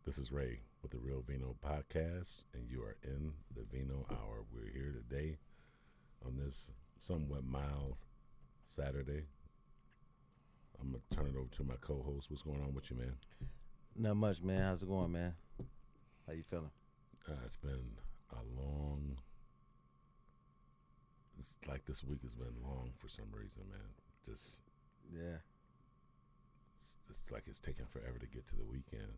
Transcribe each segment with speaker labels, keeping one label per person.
Speaker 1: This is Ray with the Real Vino podcast, and you are in the Vino Hour. We're here today on this somewhat mild Saturday. I'm going to turn it over to my co-host. What's going on with you, man?
Speaker 2: Not much, man. How's it going, man? How you feeling?
Speaker 1: It's been a long... It's like this week has been long for some reason, man. Just...
Speaker 2: Yeah.
Speaker 1: It's like it's taking forever to get to the weekend.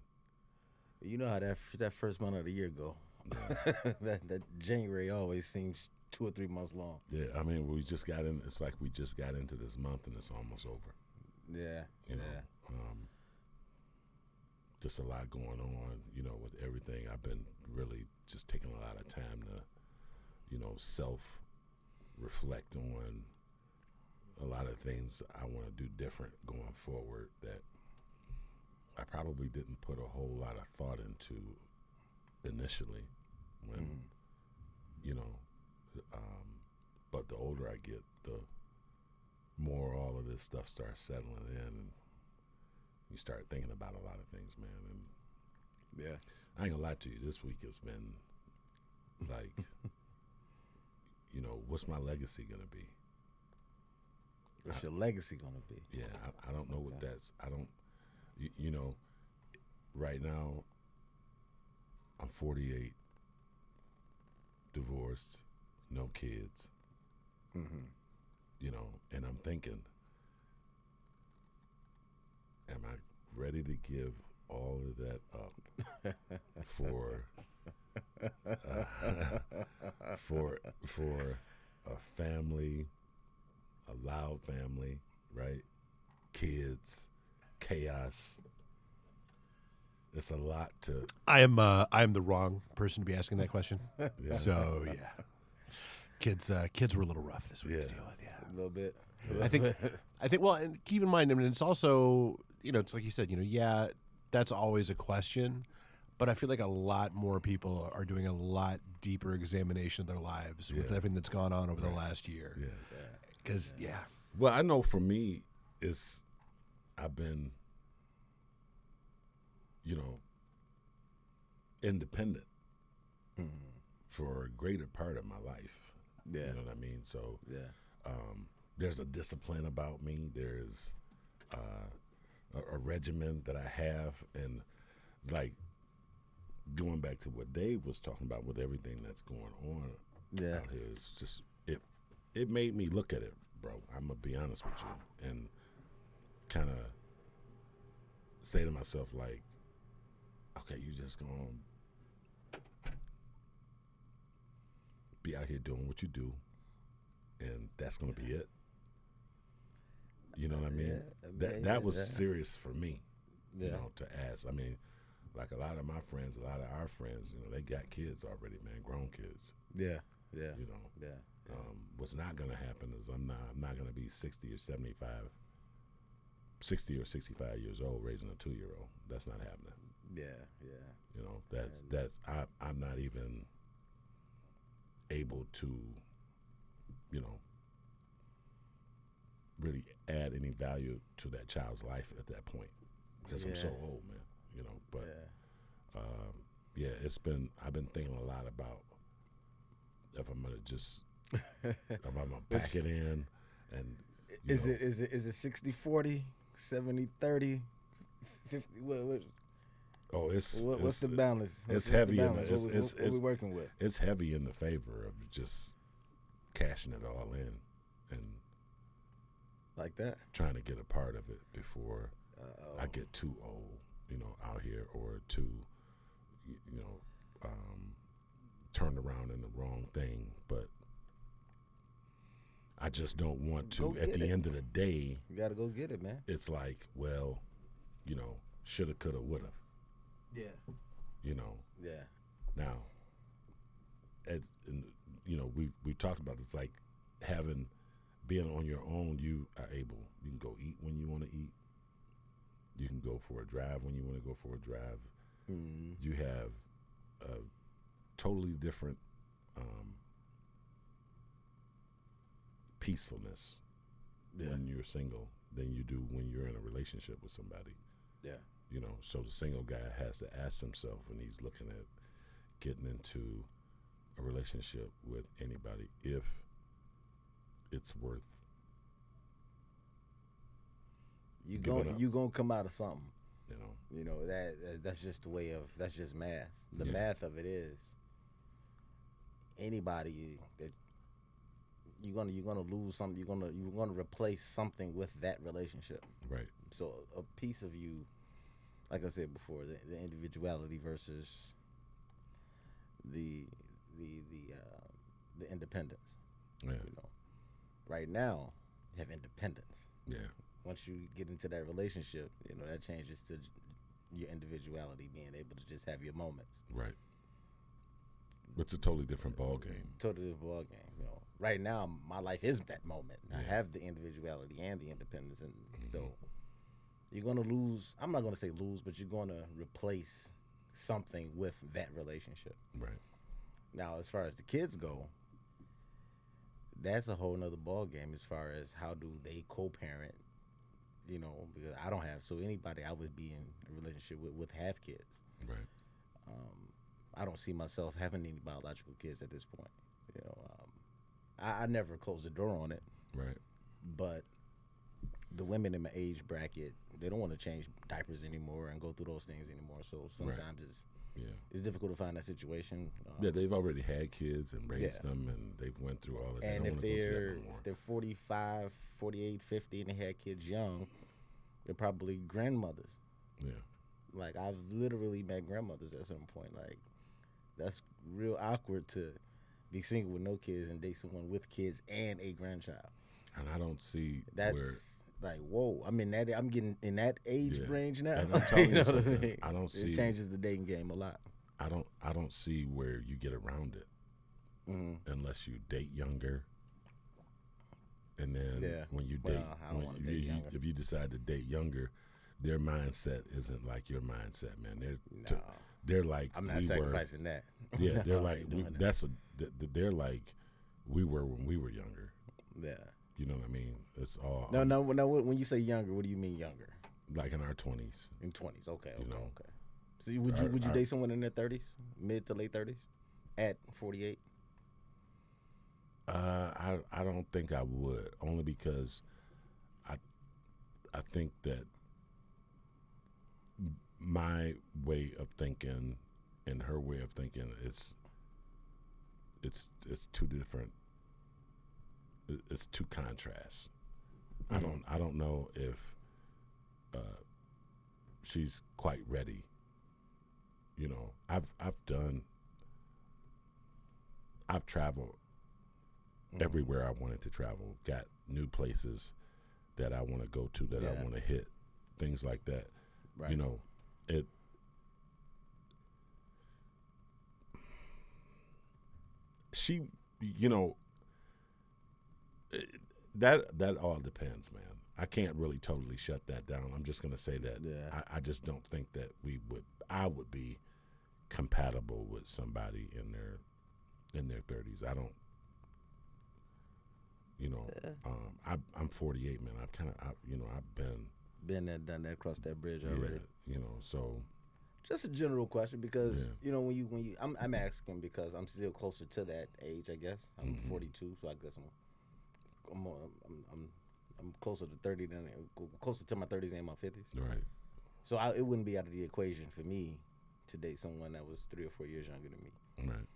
Speaker 2: You know how that first month of the year go.
Speaker 1: Yeah.
Speaker 2: that January always seems 2 or 3 months long.
Speaker 1: Yeah, I mean, we just got in. It's like we just got into this month and it's almost over.
Speaker 2: Yeah,
Speaker 1: You know, just a lot going on, you know, with everything. I've been really just taking a lot of time to, you know, self-reflect on a lot of things I want to do different going forward that I probably didn't put a whole lot of thought into initially when, you know, but the older I get, the more all of this stuff starts settling in and you start thinking about a lot of things, man. And
Speaker 2: yeah.
Speaker 1: I ain't gonna lie to you, this week has been like, you know, what's my legacy gonna be?
Speaker 2: What's your legacy gonna be?
Speaker 1: Yeah, I don't know what that's. I don't. You know, right now, I'm 48, divorced, no kids.
Speaker 2: Mm-hmm.
Speaker 1: You know, and I'm thinking, am I ready to give all of that up for for a family, a loud family, right? Kids, chaos. It's a lot to.
Speaker 3: I am the wrong person to be asking that question.
Speaker 1: Yeah.
Speaker 3: So yeah, kids were a little rough this week
Speaker 1: Yeah.
Speaker 3: to deal with. Yeah,
Speaker 2: A little bit.
Speaker 3: I think. Well, and keep in mind, I mean, it's also, you know, it's like you said, you know, yeah, that's always a question, but I feel like a lot more people are doing a lot deeper examination of their lives with
Speaker 1: Yeah.
Speaker 3: everything that's gone on over the last year.
Speaker 1: Yeah.
Speaker 3: Because
Speaker 1: Well, I know for me, I've been, you know, independent for a greater part of my life.
Speaker 2: Yeah.
Speaker 1: You know what I mean? So
Speaker 2: Yeah.
Speaker 1: there's a discipline about me. There's a regimen that I have. And, like, going back to what Dave was talking about with everything that's going on
Speaker 2: Yeah.
Speaker 1: out here, it's just, it made me look at it, bro. I'm going to be honest with you. And kind of say to myself, like, okay, you just going to be out here doing what you do, and that's going to be it. You know what I mean? That was serious for me,
Speaker 2: Yeah.
Speaker 1: you know, to ask. I mean, like a lot of my friends, a lot of our friends, you know, they got kids already, man, grown kids.
Speaker 2: Yeah. Yeah.
Speaker 1: You know,
Speaker 2: Yeah.
Speaker 1: what's not going to happen is I'm not going to be 60 or 65 years old raising a 2-year-old. That's not happening.
Speaker 2: Yeah. Yeah.
Speaker 1: You know, I'm not even able to, you know, really add any value to that child's life at that point because I'm so
Speaker 2: Yeah.
Speaker 1: old, man. You know, but
Speaker 2: Yeah.
Speaker 1: I've been thinking a lot about if I'm gonna just if I'm gonna pack it in and
Speaker 2: Is it 60-40, 70-30, 50? What's the balance?
Speaker 1: It's
Speaker 2: What's
Speaker 1: heavy.
Speaker 2: The balance? What we working with?
Speaker 1: It's heavy in the favor of just cashing it all in and
Speaker 2: Like that?
Speaker 1: trying to get a part of it before I get too old, you know, out here or too, you know, turned around in the wrong thing. But I just don't want to. At the end of the day,
Speaker 2: You got to go get it, man.
Speaker 1: it's like, well, you know, shoulda, coulda, woulda.
Speaker 2: Yeah.
Speaker 1: You know,
Speaker 2: Yeah.
Speaker 1: now, you know, we talked about it's like being on your own. You can go eat when you want to eat. You can go for a drive when you want to go for a drive.
Speaker 2: Mm-hmm.
Speaker 1: You have a totally different peacefulness when you're single than you do when you're in a relationship with somebody.
Speaker 2: Yeah.
Speaker 1: You know, so the single guy has to ask himself when he's looking at getting into a relationship with anybody if it's worth.
Speaker 2: You
Speaker 1: giving up.
Speaker 2: gonna come out of something.
Speaker 1: You know,
Speaker 2: That's just the way of, that's just math. The
Speaker 1: Yeah.
Speaker 2: math of it is anybody that you're gonna lose something. You're gonna replace something with that relationship.
Speaker 1: right?
Speaker 2: So a piece of you, like I said before, the individuality versus the independence.
Speaker 1: Yeah,
Speaker 2: You know, right now you have independence.
Speaker 1: yeah,
Speaker 2: Once you get into that relationship, that changes to your individuality, being able to just have your moments.
Speaker 1: right. It's a totally different ball game.
Speaker 2: Totally different ball game. Right now my life is that moment. I
Speaker 1: Yeah.
Speaker 2: have the individuality and the independence, and so you're gonna lose. I'm not gonna say lose, but you're gonna replace something with that relationship.
Speaker 1: Right.
Speaker 2: Now, as far as the kids go, that's a whole nother ball game. As far as how do they co-parent, because I don't have. So anybody I would be in a relationship with have kids.
Speaker 1: Right.
Speaker 2: I don't see myself having any biological kids at this point. I never closed the door on it,
Speaker 1: Right.
Speaker 2: but the women in my age bracket, they don't want to change diapers anymore and go through those things anymore. So sometimes
Speaker 1: Yeah.
Speaker 2: it's difficult to find that situation.
Speaker 1: Yeah, they've already had kids and raised
Speaker 2: Yeah.
Speaker 1: them, and they've went through all of that.
Speaker 2: And
Speaker 1: They
Speaker 2: if
Speaker 1: don't wanna go through that no
Speaker 2: they're
Speaker 1: more.
Speaker 2: if they're 45, 48, 50, and they had kids young, they're probably grandmothers.
Speaker 1: Yeah.
Speaker 2: Like, I've literally met grandmothers at some point. Like, that's real awkward to be single with no kids and date someone with kids and a grandchild.
Speaker 1: And I don't see
Speaker 2: That's
Speaker 1: where.
Speaker 2: like, whoa. I'm getting in that age
Speaker 1: Yeah.
Speaker 2: range now.
Speaker 1: And I'm telling you
Speaker 2: know what I
Speaker 1: something,
Speaker 2: mean?
Speaker 1: I don't see.
Speaker 2: It changes the dating game a lot.
Speaker 1: I don't see where you get around it unless you date younger. And then
Speaker 2: Yeah.
Speaker 1: when you
Speaker 2: Well,
Speaker 1: date,
Speaker 2: I don't wanna date younger.
Speaker 1: if you decide to date younger, their mindset isn't like your mindset, man.
Speaker 2: No,
Speaker 1: They're like
Speaker 2: I'm not
Speaker 1: we were.
Speaker 2: sacrificing that.
Speaker 1: Yeah, they're
Speaker 2: I
Speaker 1: like
Speaker 2: ain't
Speaker 1: we,
Speaker 2: doing that.
Speaker 1: they're like we were when we were younger.
Speaker 2: Yeah.
Speaker 1: You know what I mean? It's all
Speaker 2: No. When you say younger, what do you mean younger?
Speaker 1: like in our 20s.
Speaker 2: In 20s. Okay.
Speaker 1: You know.
Speaker 2: Okay. So would you date someone in their 30s, mid to late 30s, at 48?
Speaker 1: I don't think I would, only because I think that my way of thinking and her way of thinking it's too different. It's too contrast. I don't know if she's quite ready. I've traveled everywhere I wanted to travel, got new places that I want to go to, that I
Speaker 2: Yeah.
Speaker 1: want to hit, things like that.
Speaker 2: Right.
Speaker 1: That all depends, man. I can't really totally shut that down. I'm just going to say that
Speaker 2: Yeah.
Speaker 1: I just don't think that I would be compatible with somebody in their 30s. I don't. I'm 48, man. I've
Speaker 2: Been there, done that, crossed that bridge already.
Speaker 1: so
Speaker 2: Just a general question, because
Speaker 1: Yeah.
Speaker 2: when you I'm asking because I'm still closer to that age. I guess I'm 42, so I guess I'm closer to 30 than closer to my 30s than my 50s.
Speaker 1: right,
Speaker 2: So it wouldn't be out of the equation for me to date someone that was 3 or 4 years younger than me.
Speaker 1: right,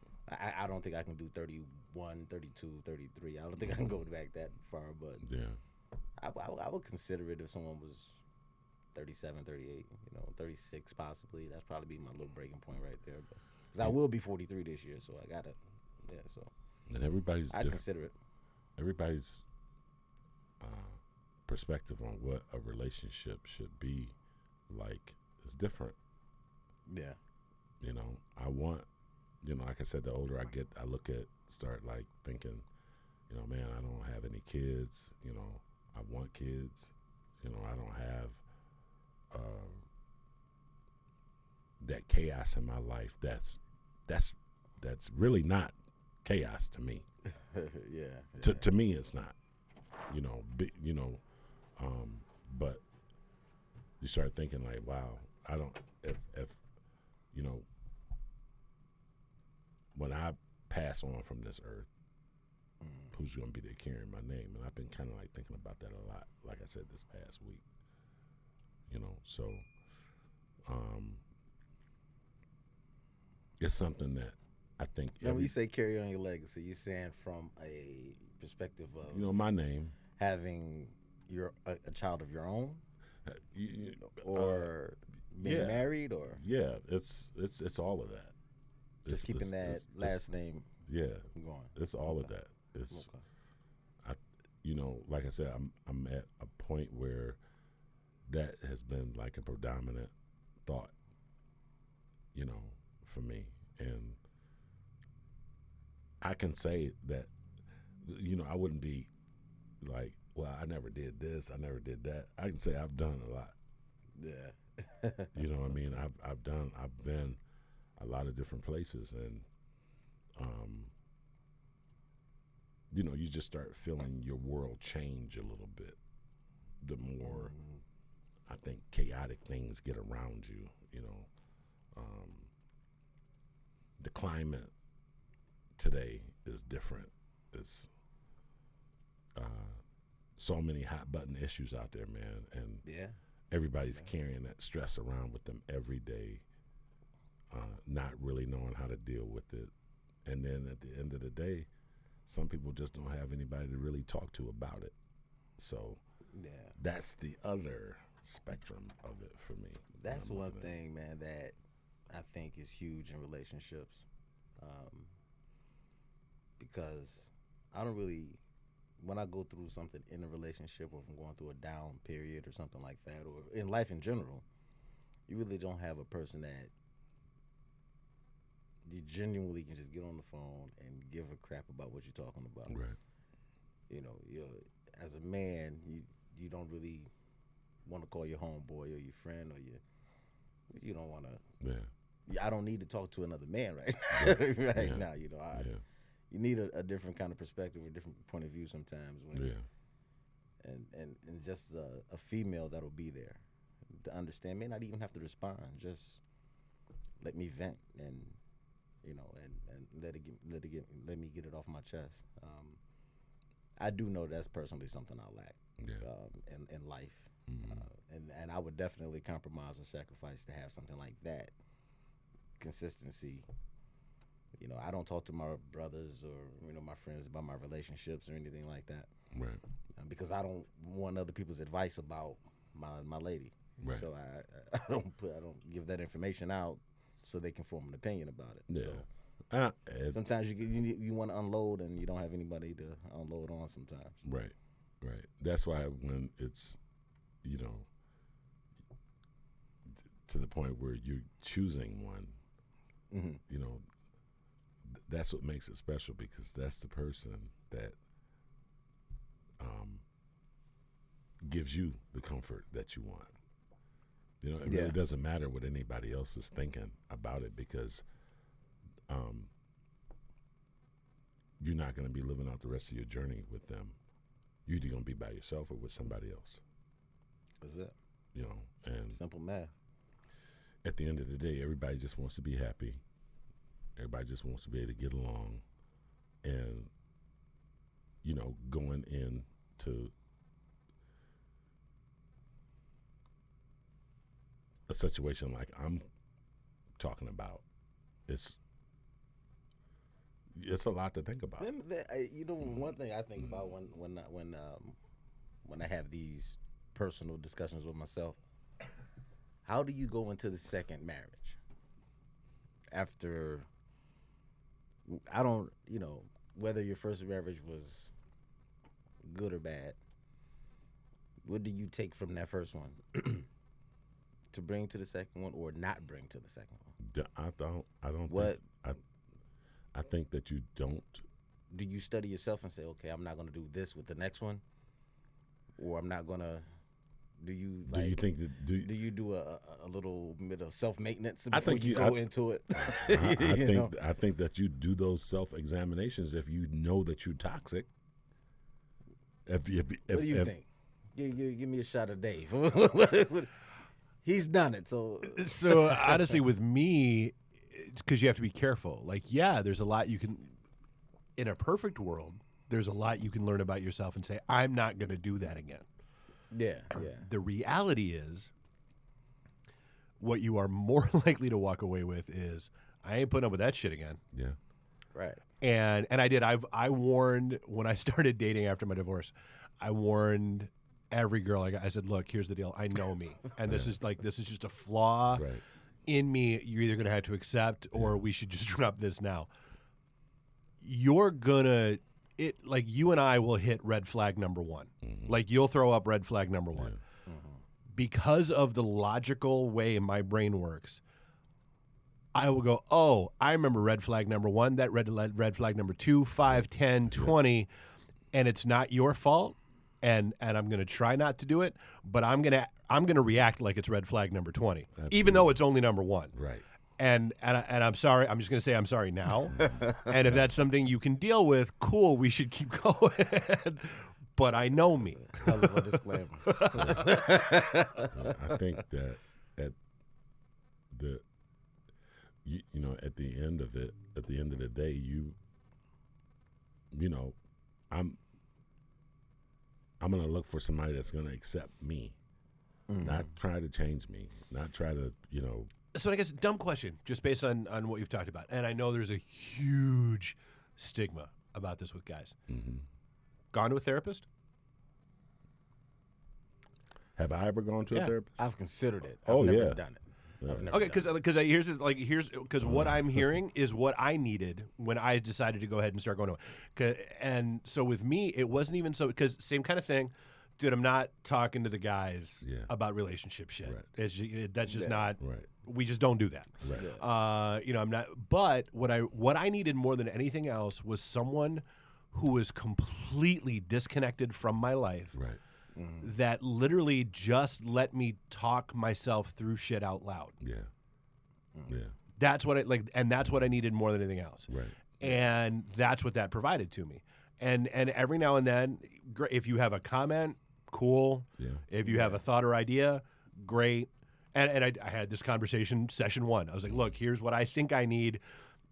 Speaker 2: I don't think I can do 31, 32, 33. I don't think I can go back that far, but
Speaker 1: yeah,
Speaker 2: I would consider it if someone was 37, 38, 36 possibly. That's probably be my little breaking point right there. Because I will be 43 this year, so I got to, so
Speaker 1: and everybody's
Speaker 2: I
Speaker 1: different.
Speaker 2: consider it.
Speaker 1: Everybody's perspective on what a relationship should be like is different.
Speaker 2: Yeah.
Speaker 1: I want, like I said, the older I get, I start like thinking, man, I don't have any kids. I want kids. I don't have that chaos in my life. That's really not chaos to me.
Speaker 2: Yeah.
Speaker 1: To me, it's not. But you start thinking like, wow, I don't if you know, when I pass on from this earth, who's going to be there carrying my name? And I've been kind of like thinking about that a lot, like I said, this past week. You know, so it's something that I think.
Speaker 2: When you say carry on your legacy, you're saying from a perspective of,
Speaker 1: you know, my name,
Speaker 2: having a child of your own, or being married, or
Speaker 1: it's all of that.
Speaker 2: Just keeping that last name.
Speaker 1: Yeah,
Speaker 2: going.
Speaker 1: It's all of that. It's, you know, like I said, I'm at a point where that has been like a predominant thought, you know, for me. And I can say that, you know, I wouldn't be like, well, I never did this, I never did that. I can say I've done a lot.
Speaker 2: Yeah.
Speaker 1: You know what I mean? I've been a lot of different places, and you know, you just start feeling your world change a little bit the more I think chaotic things get around you. You know, the climate today is different. It's so many hot button issues out there, man, and everybody's carrying that stress around with them every day, not really knowing how to deal with it. And then at the end of the day, some people just don't have anybody to really talk to about it. So that's the other spectrum of it for me.
Speaker 2: That's one thing, man, that I think is huge in relationships, because I don't really, when I go through something in a relationship, or if I'm going through a down period or something like that, or in life in general, you really don't have a person that you genuinely can just get on the phone and give a crap about what you're talking about.
Speaker 1: Right.
Speaker 2: You know, as a man, you don't really want to call your homeboy or your friend, or you don't want to.
Speaker 1: Yeah.
Speaker 2: I don't need to talk to another man right now. You know, you need a different kind of perspective, or a different point of view sometimes. And just a female that'll be there to understand. May not even have to respond. Just let me vent, and you know, and let me get it off my chest. I do know that's personally something I lack in life, and I would definitely compromise or sacrifice to have something like that. Consistency. You know, I don't talk to my brothers or, you know, my friends about my relationships or anything like that.
Speaker 1: Right.
Speaker 2: Because I don't want other people's advice about my lady.
Speaker 1: Right.
Speaker 2: So I don't give that information out so they can form an opinion about it.
Speaker 1: Yeah.
Speaker 2: So sometimes you want to unload, and you don't have anybody to unload on sometimes.
Speaker 1: Right. Right. That's why when it's, you know, to the point where you're choosing one, you know, that's what makes it special, because that's the person that gives you the comfort that you want. You know, it really doesn't matter what anybody else is thinking about it, because you're not going to be living out the rest of your journey with them. You're either going to be by yourself or with somebody else.
Speaker 2: That's it.
Speaker 1: You know, and
Speaker 2: simple math.
Speaker 1: At the end of the day, everybody just wants to be happy. Everybody just wants to be able to get along, and, you know, going into a situation like I'm talking about, it's a lot to think about.
Speaker 2: You know, one thing I think about when I have these personal discussions with myself, how do you go into the second marriage after? I don't, you know, whether your first marriage was good or bad, what do you take from that first one to bring to the second one, or not bring to the second one?
Speaker 1: I don't.
Speaker 2: What?
Speaker 1: I think that you don't.
Speaker 2: Do you study yourself and say, okay, I'm not going to do this with the next one, or I'm not going to? Do you think that? Do you do a little bit of self-maintenance before you go into it?
Speaker 1: I think that you do those self-examinations if you know that you're toxic.
Speaker 2: What do you think? Give me a shot of Dave. He's done it. So
Speaker 3: honestly, with me, because you have to be careful. Like, yeah, there's a lot you can. In a perfect world, there's a lot you can learn about yourself and say, I'm not going to do that again.
Speaker 2: yeah.
Speaker 3: The reality is, what you are more likely to walk away with is, I ain't putting up with that shit again.
Speaker 1: Yeah.
Speaker 2: Right.
Speaker 3: And I did. I warned when I started dating after my divorce. I warned every girl I said, look, here's the deal. I know me, and this is just a flaw
Speaker 1: Right.
Speaker 3: in me. You're either gonna have to accept, or we should just drop this now. You're gonna like you and I will hit red flag number one.
Speaker 1: Mm-hmm.
Speaker 3: Like you'll throw up red flag number one
Speaker 1: Yeah.
Speaker 3: because of the logical way my brain works. I will go, oh, I remember red flag number one, that red flag number 2, 5, 10, 20, and it's not your fault. And I'm going to try not to do it, but I'm going to react like it's red flag number 20, even though it's only number 1.
Speaker 1: Right.
Speaker 3: And I'm sorry. I'm just going to say I'm sorry now. And if that's something you can deal with, cool. We should keep going. But I know me.
Speaker 2: Hell of a disclaimer.
Speaker 1: I think that at the you know, at the end of it, at the end of the day, you know, I'm gonna look for somebody that's gonna accept me, not try to change me, not try to, you know.
Speaker 3: So I guess dumb question, just based on what you've talked about, and I know there's a huge stigma about this with guys.
Speaker 1: Mm-hmm.
Speaker 3: Gone to a therapist?
Speaker 1: Have I ever gone to a therapist?
Speaker 2: I've considered it.
Speaker 1: Oh,
Speaker 2: I've never
Speaker 1: yeah.
Speaker 2: done it. I've never
Speaker 3: Okay,
Speaker 2: done it.
Speaker 3: because what I'm hearing is what I needed when I decided to go ahead and start going to it. And so with me, it wasn't even so, because same kind of thing. Dude, I'm not talking to the guys about relationship shit.
Speaker 1: Right.
Speaker 3: That's just not.
Speaker 1: Right.
Speaker 3: We just don't do that.
Speaker 1: Right.
Speaker 3: You know, I'm not. But what I needed more than anything else was someone who was completely disconnected from my life.
Speaker 1: Right.
Speaker 3: That literally just let me talk myself through shit out loud.
Speaker 1: Yeah. Yeah.
Speaker 3: That's what I like, and that's what I needed more than anything else.
Speaker 1: Right.
Speaker 3: And that's what that provided to me. And every now and then, if you have a comment, cool.
Speaker 1: Yeah.
Speaker 3: If you have a thought or idea, great. And I had this conversation, session 1. I was like, look, here's what I think I need.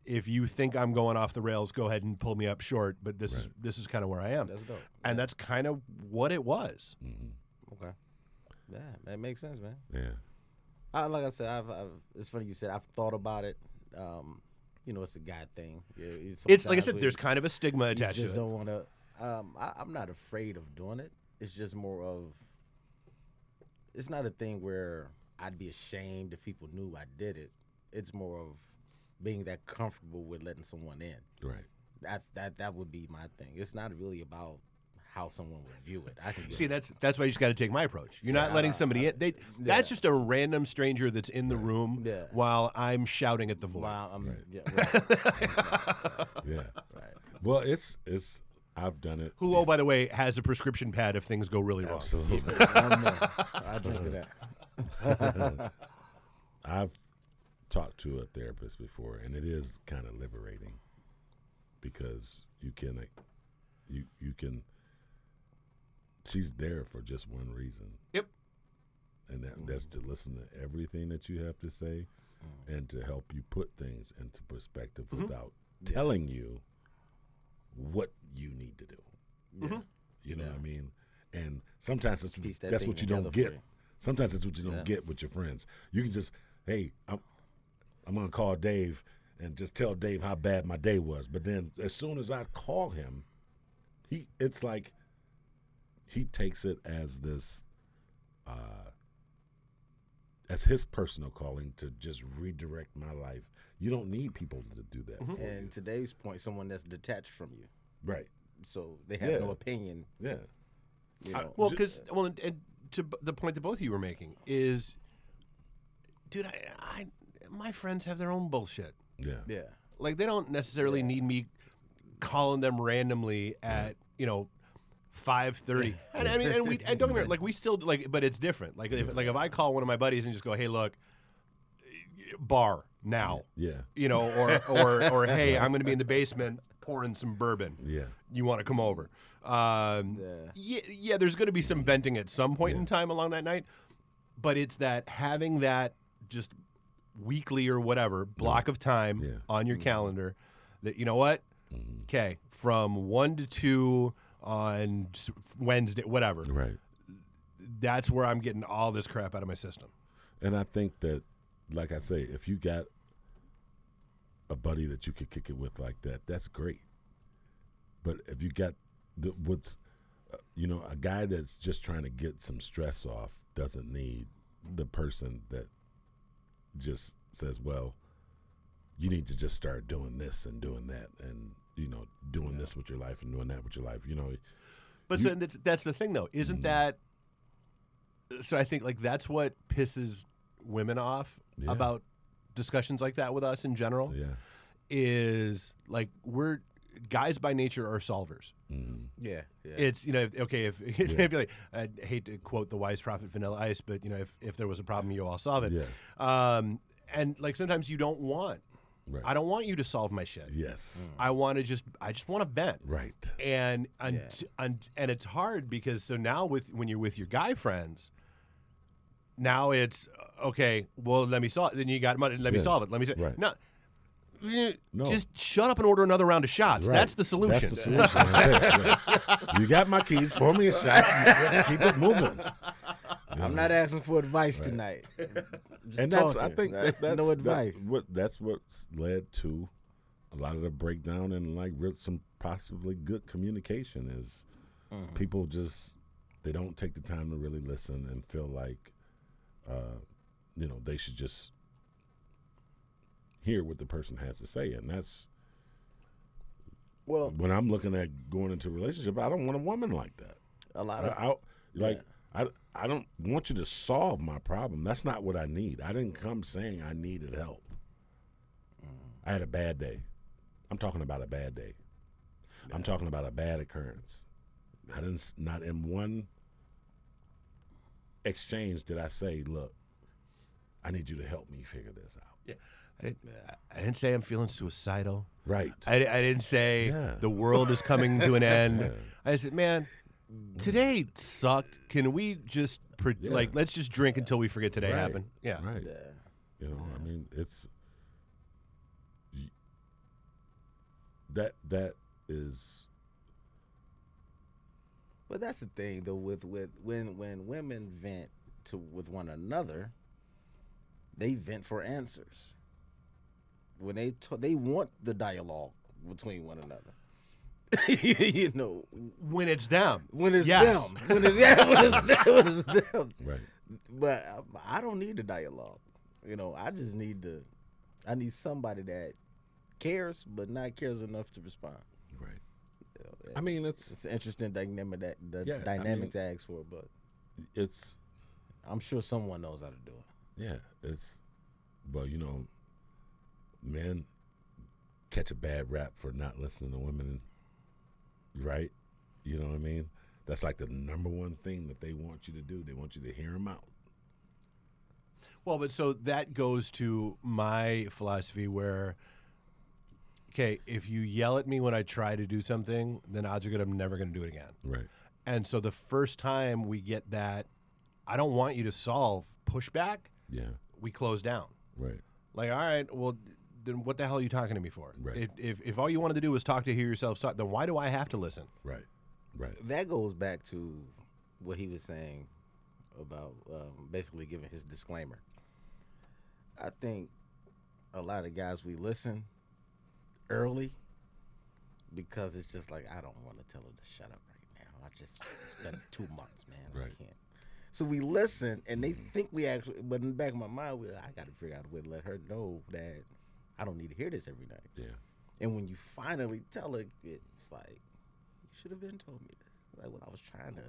Speaker 3: If you think I'm going off the rails, go ahead and pull me up short. But this is kind of where I am.
Speaker 2: That's dope.
Speaker 3: And that's kind of what it was.
Speaker 1: Mm-hmm.
Speaker 2: Okay. Yeah, that makes sense, man.
Speaker 1: Yeah.
Speaker 2: Like I said, I've it's funny you said I've thought about it. You know, it's a guy thing.
Speaker 3: It's like I said, there's kind of a stigma attached
Speaker 2: you just
Speaker 3: to it.
Speaker 2: don't want to. I'm not afraid of doing it. It's just more of. It's not a thing where I'd be ashamed if people knew I did it. It's more of being that comfortable with letting someone in.
Speaker 1: Right.
Speaker 2: That would be my thing. It's not really about how someone would view it. I can get
Speaker 3: See, that's why you just got to take my approach. You're not letting somebody in. That's just a random stranger that's in the room while I'm shouting at the void.
Speaker 2: Wow,
Speaker 1: Yeah. Right. Well, it's. I've done it.
Speaker 3: Who, oh, by the way, has a prescription pad if things go really wrong.
Speaker 1: Absolutely.
Speaker 2: I drink to that.
Speaker 1: I've talked to a therapist before, and it is kind of liberating because you can. She's there for just one reason.
Speaker 3: Yep.
Speaker 1: And that's to listen to everything that you have to say, and to help you put things into perspective without telling you what you need to do. You know what I mean? And sometimes that's what you don't get. Sometimes it's what you don't get with your friends. You can just, hey, I'm going to call Dave and just tell Dave how bad my day was. But then as soon as I call him, it's like he takes it as this, as his personal calling to just redirect my life. You don't need people to do that.
Speaker 2: And today's point, someone that's detached from you.
Speaker 1: Right.
Speaker 2: So they have no opinion.
Speaker 1: Yeah.
Speaker 2: You know.
Speaker 3: Well, because and to the point that both of you were making is, dude, my friends have their own bullshit.
Speaker 1: Yeah.
Speaker 2: Yeah.
Speaker 3: Like they don't necessarily need me calling them randomly at 5:30. And I mean, and don't get me wrong, like we still like, but it's different. Like if I call one of my buddies and just go, hey, look, bar now.
Speaker 1: Yeah.
Speaker 3: Or hey, I'm going to be in the basement pouring some bourbon.
Speaker 1: Yeah.
Speaker 3: You want to come over? Yeah, there's going to be some venting at some point in time along that night. But it's that having that just weekly or whatever block of time on your calendar that, you know what? Okay, from 1 to 2 on Wednesday, whatever.
Speaker 1: Right.
Speaker 3: That's where I'm getting all this crap out of my system.
Speaker 1: And I think that, like I say, if you got a buddy that you could kick it with like that, that's great. But if you got a guy that's just trying to get some stress off doesn't need the person that just says, well, you need to just start doing this and doing that and, doing this with your life and doing that with your life,
Speaker 3: But so that's the thing, though. Isn't that – so I think, like, that's what pisses women off about discussions like that with us in general is, like, we're – guys by nature are solvers.
Speaker 2: Yeah.
Speaker 3: It's, if you're like, I hate to quote the wise prophet Vanilla Ice, but, if there was a problem, you'll all solve it.
Speaker 1: Yeah.
Speaker 3: And, like, sometimes you don't want –
Speaker 1: Right.
Speaker 3: I don't want you to solve my shit.
Speaker 1: Yes.
Speaker 3: I just want to vent.
Speaker 1: Right.
Speaker 3: And it's hard because so now when you're with your guy friends, now it's okay. Well, let me solve. Then you got money. Let me solve it. Let me say
Speaker 1: right.
Speaker 3: no.
Speaker 1: No.
Speaker 3: Just shut up and order another round of shots.
Speaker 1: Right.
Speaker 3: That's the solution.
Speaker 1: That's the solution. Right. You got my keys. Pour me a shot. Let's keep it moving.
Speaker 2: I'm not asking for advice tonight.
Speaker 1: And I think that's
Speaker 2: no advice.
Speaker 1: That's what's led to a lot of the breakdown and like some possibly good communication is people just they don't take the time to really listen and feel like they should just hear what the person has to say, and that's when I'm looking at going into a relationship, I don't want a woman like that.
Speaker 2: A lot of
Speaker 1: I don't want you to solve my problem. That's not what I need. I didn't come saying I needed help. I had a bad day. I'm talking about a bad day. Yeah. I'm talking about a bad occurrence. Yeah. Not in one exchange did I say, look, I need you to help me figure this out.
Speaker 3: Yeah. I didn't say I'm feeling suicidal.
Speaker 1: Right.
Speaker 3: I didn't say the world is coming to an end.
Speaker 1: Yeah.
Speaker 3: I said, man, today sucked. Can we just let's just drink until we forget today happened? Yeah.
Speaker 1: Right. Yeah. I mean, it's that is.
Speaker 2: But that's the thing, though. With when women vent with one another, they vent for answers. When they want the dialogue between one another.
Speaker 3: When it's them.
Speaker 2: When it's them. When it's them.
Speaker 1: Right.
Speaker 2: But I don't need the dialogue. I just need I need somebody that cares, but not cares enough to respond.
Speaker 1: Right. I mean, it's
Speaker 2: an interesting dynamic to ask for, but I'm sure someone knows how to do it.
Speaker 1: Yeah, men catch a bad rap for not listening to women, right? You know what I mean? That's like the number one thing that they want you to do. They want you to hear them out.
Speaker 3: Well, but so that goes to my philosophy where, okay, if you yell at me when I try to do something, then odds are good I'm never going to do it again.
Speaker 1: Right.
Speaker 3: And so the first time we get that, I don't want you to solve pushback.
Speaker 1: Yeah.
Speaker 3: We close down.
Speaker 1: Right.
Speaker 3: Like, all right, well, then what the hell are you talking to me for?
Speaker 1: Right.
Speaker 3: If all you wanted to do was talk to hear yourself talk, then why do I have to listen?
Speaker 1: Right. Right.
Speaker 2: That goes back to what he was saying about basically giving his disclaimer. I think a lot of guys, we listen early because it's just like, I don't want to tell her to shut up right now. It's been 2 months, man.
Speaker 1: Right.
Speaker 2: I can't. So we listen, and they think we actually, but in the back of my mind, I got to figure out a way to let her know that I don't need to hear this every night.
Speaker 1: Yeah.
Speaker 2: And when you finally tell her, it's like, you should have been told me this. Like, when I was trying to,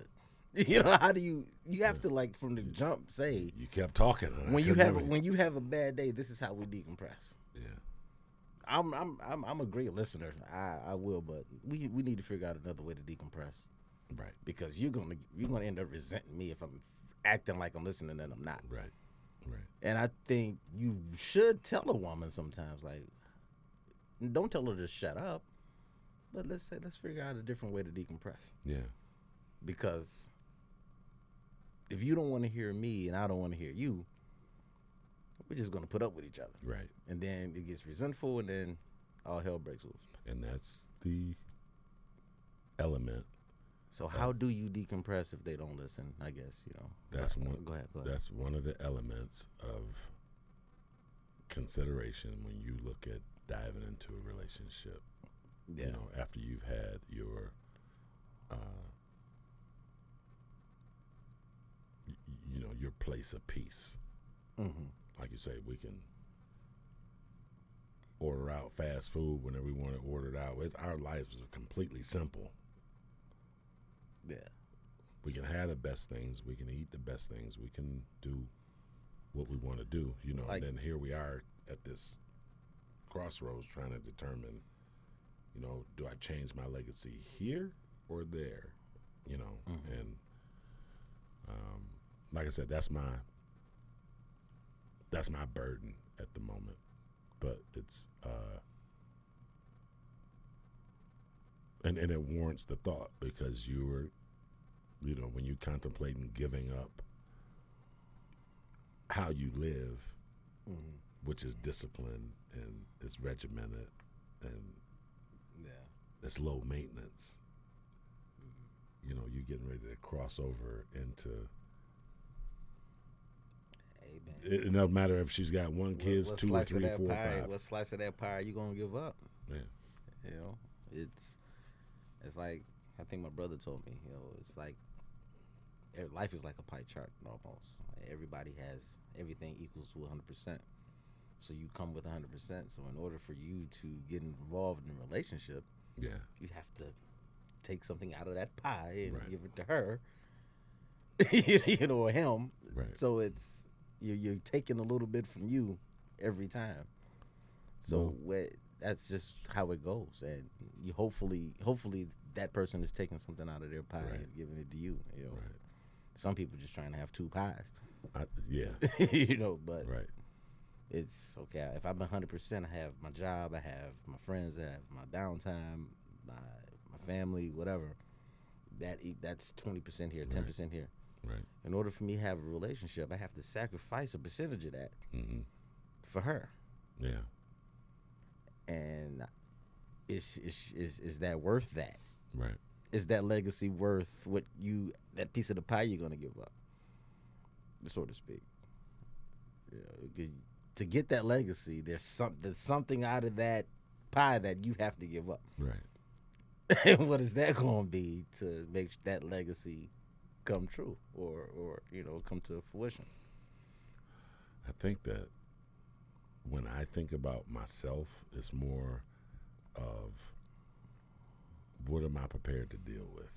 Speaker 2: how do you have to, like, from the jump say.
Speaker 1: You kept talking.
Speaker 2: When you have a bad day, this is how we decompress.
Speaker 1: Yeah.
Speaker 2: I'm a great listener. I will, but we need to figure out another way to decompress.
Speaker 1: Right.
Speaker 2: Because you're gonna end up resenting me if I'm acting like I'm listening and I'm not.
Speaker 1: Right. Right.
Speaker 2: And I think you should tell a woman sometimes, like, don't tell her to shut up, but let's figure out a different way to decompress.
Speaker 1: Yeah.
Speaker 2: Because if you don't want to hear me and I don't want to hear you, we're just going to put up with each other.
Speaker 1: Right.
Speaker 2: And then it gets resentful, and then all hell breaks loose.
Speaker 1: And that's the element.
Speaker 2: So how do you decompress if they don't listen? I guess,
Speaker 1: That's one.
Speaker 2: Go ahead.
Speaker 1: That's one of the elements of consideration when you look at diving into a relationship.
Speaker 2: Yeah.
Speaker 1: After you've had your, your place of peace.
Speaker 2: Mm-hmm.
Speaker 1: Like you say, we can order out fast food whenever we want to order it out. Our lives are completely simple.
Speaker 2: Yeah.
Speaker 1: We can have the best things. We can eat the best things. We can do what we want to do, and then here we are at this crossroads trying to determine, do I change my legacy here or there?
Speaker 2: Mm-hmm.
Speaker 1: And like I said, that's my burden at the moment. But it's and it warrants the thought, because you're, when you contemplating giving up how you live,
Speaker 2: Mm-hmm.
Speaker 1: which is disciplined and it's regimented and it's low maintenance. You're getting ready to cross over into.
Speaker 2: Hey, man.
Speaker 1: It doesn't matter if she's got one kid, two or three, 4 or 5.
Speaker 2: What slice of that pie are you gonna give up?
Speaker 1: Yeah.
Speaker 2: It's like, I think my brother told me. It's like life is like a pie chart almost. Everybody has everything equals to 100%. So you come with 100%. So in order for you to get involved in a relationship,
Speaker 1: Yeah.
Speaker 2: you have to take something out of that pie and
Speaker 1: Right.
Speaker 2: give it to her, or him.
Speaker 1: Right.
Speaker 2: So it's you're taking a little bit from you every time. So that's just how it goes, and you hopefully that person is taking something out of their pie
Speaker 1: Right.
Speaker 2: and giving it to you.
Speaker 1: Right.
Speaker 2: Some people just trying to have 2 pies.
Speaker 1: Yeah.
Speaker 2: But
Speaker 1: Right.
Speaker 2: it's okay. If I'm 100%, I have my job, I have my friends, I have my downtime, my family, whatever. That's 20% here, 10% here.
Speaker 1: Right.
Speaker 2: In order for me to have a relationship, I have to sacrifice a percentage of that
Speaker 1: Mm-hmm.
Speaker 2: for her.
Speaker 1: Yeah.
Speaker 2: And is that worth that?
Speaker 1: Right.
Speaker 2: Is that legacy worth that piece of the pie you're gonna give up, so to speak? To get that legacy, there's something out of that pie that you have to give up.
Speaker 1: Right.
Speaker 2: And what is that going to be to make that legacy come true, or come to fruition?
Speaker 1: I think that when I think about myself, it's more of what am I prepared to deal with?